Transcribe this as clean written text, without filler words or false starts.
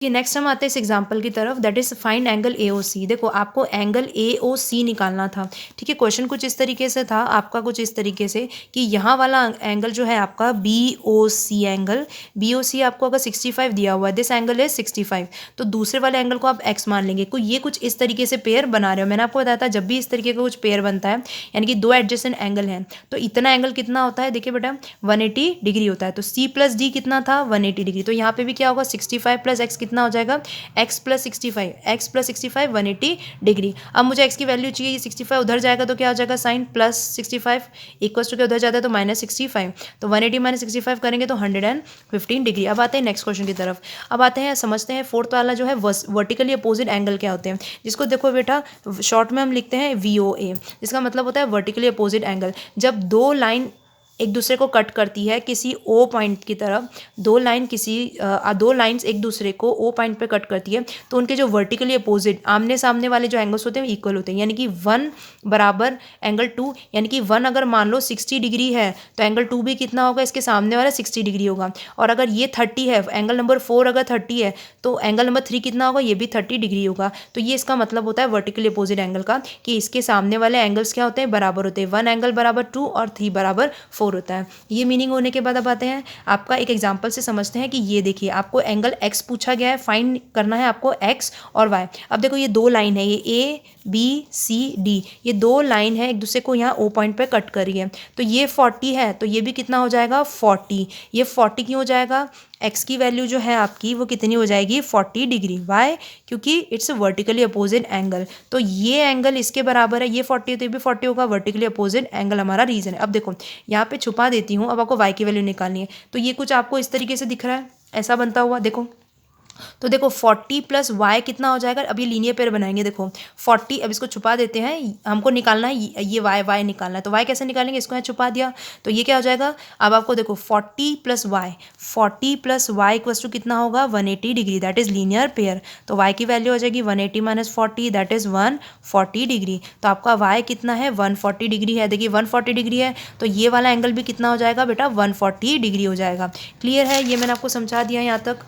कि नेक्स्ट हम आते हैं इस एग्जांपल की तरफ, that is find angle AOC। देखो आपको एंगल AOC निकालना था, ठीक है। क्वेश्चन कुछ इस तरीके से था आपका, कुछ इस तरीके से कि यहाँ वाला एंगल जो है आपका BOC एंगल, BOC आपको अगर 65 दिया हुआ है, दिस एंगल इज 65, तो दूसरे वाले एंगल को आप x मान लेंगे। कोई ये कुछ इस तरीके से पेयर बना रहे हो, मैंने आपको बताया था जब भी इस तरीके का कुछ पेयर बनता है यानी कि दो एडजेसेंट एंगल हैं, तो इतना एंगल कितना होता है, देखिए बेटा 180 डिग्री होता है। तो C प्लस D कितना था, 180 डिग्री। तो यहाँ पे भी क्या होगा, 65 प्लस x कितना हो जाएगा, x plus 65, x plus 65 180 degree. अब मुझे x की वैल्यू चाहिए, ये 65 उधर जाएगा तो क्या हो जाएगा, साइन प्लस 65 इक्वल्स टू क्या उधर जाता है तो माइनस 65, तो 180 माइनस 65 करेंगे तो 115 डिग्री। अब आते हैं नेक्स्ट क्वेश्चन की तरफ। अब आते हैं समझते हैं फोर्थ वाला जो है वर्टिकली अपोजिट एंगल क्या होते हैं, जिसको देखो बेटा शॉर्ट में हम लिखते हैं VOA, जिसका मतलब होता है वर्टिकली अपोजिट एंगल। जब दो लाइन एक दूसरे को कट करती है किसी O पॉइंट की तरफ, दो लाइंस एक दूसरे को O पॉइंट पे कट करती है, तो उनके जो वर्टिकली अपोजिट आमने सामने वाले जो एंगल्स होते हैं वो इक्वल होते हैं, यानी कि 1 बराबर एंगल 2, यानी कि 1 अगर मान लो 60 डिग्री है तो एंगल 2 भी कितना होगा, इसके सामने वाला 60 डिग्री होगा। और अगर ये 30 है, एंगल नंबर 4 अगर 30 है तो एंगल नंबर 3 कितना होगा, ये भी 30 डिग्री होगा। तो ये इसका मतलब होता है वर्टिकली अपोजिट एंगल का, कि इसके सामने वाले एंगल्स क्या होते हैं, बराबर होते हैं। 1 एंगल बराबर 2 और 3 बराबर 4 होता है। ये मीनिंग होने के बाद अब आते हैं आपका एक एग्जांपल से समझते हैं कि ये देखिए आपको एंगल x पूछा गया है, फाइंड करना है आपको x और y। अब देखो ये दो लाइन है, ये ABCD, ये दो लाइन है एक दूसरे को यहाँ O पॉइंट पे कट करी है, तो ये 40 है तो ये भी कितना हो जाएगा 40। ये 40 क्यों हो जाएगा, x की वैल्यू जो है आपकी वो कितनी हो जाएगी 40 डिग्री। वाई, क्योंकि इट्स वर्टिकली अपोजिट एंगल, तो ये एंगल इसके बराबर है, ये 40 तो ये भी 40 होगा, वर्टिकली अपोजिट एंगल हमारा रीजन है। अब देखो यहाँ पे छुपा देती हूँ, अब आपको y की वैल्यू निकालनी है, तो ये कुछ आपको इस तरीके से दिख रहा है, ऐसा बनता हुआ देखो। तो देखो 40 प्लस वाई कितना हो जाएगा, अब ये लीनियर पेयर बनाएंगे। देखो 40, अब इसको छुपा देते हैं, हमको निकालना है ये वाई निकालना है, तो वाई कैसे निकालेंगे, इसको यहाँ छुपा दिया तो ये क्या हो जाएगा। अब आपको देखो 40 प्लस वाई इक्वल्स टू कितना होगा 180 degree, that is linear pair. तो वाई की वैल्यू हो जाएगी 180 माइनस 40, दैट इज 140 डिग्री। तो आपका वाई कितना है 140 डिग्री है। देखिए 140 डिग्री है तो ये वाला एंगल भी कितना हो जाएगा बेटा 140 डिग्री हो जाएगा। क्लियर है, ये मैंने आपको समझा दिया यहाँ तक।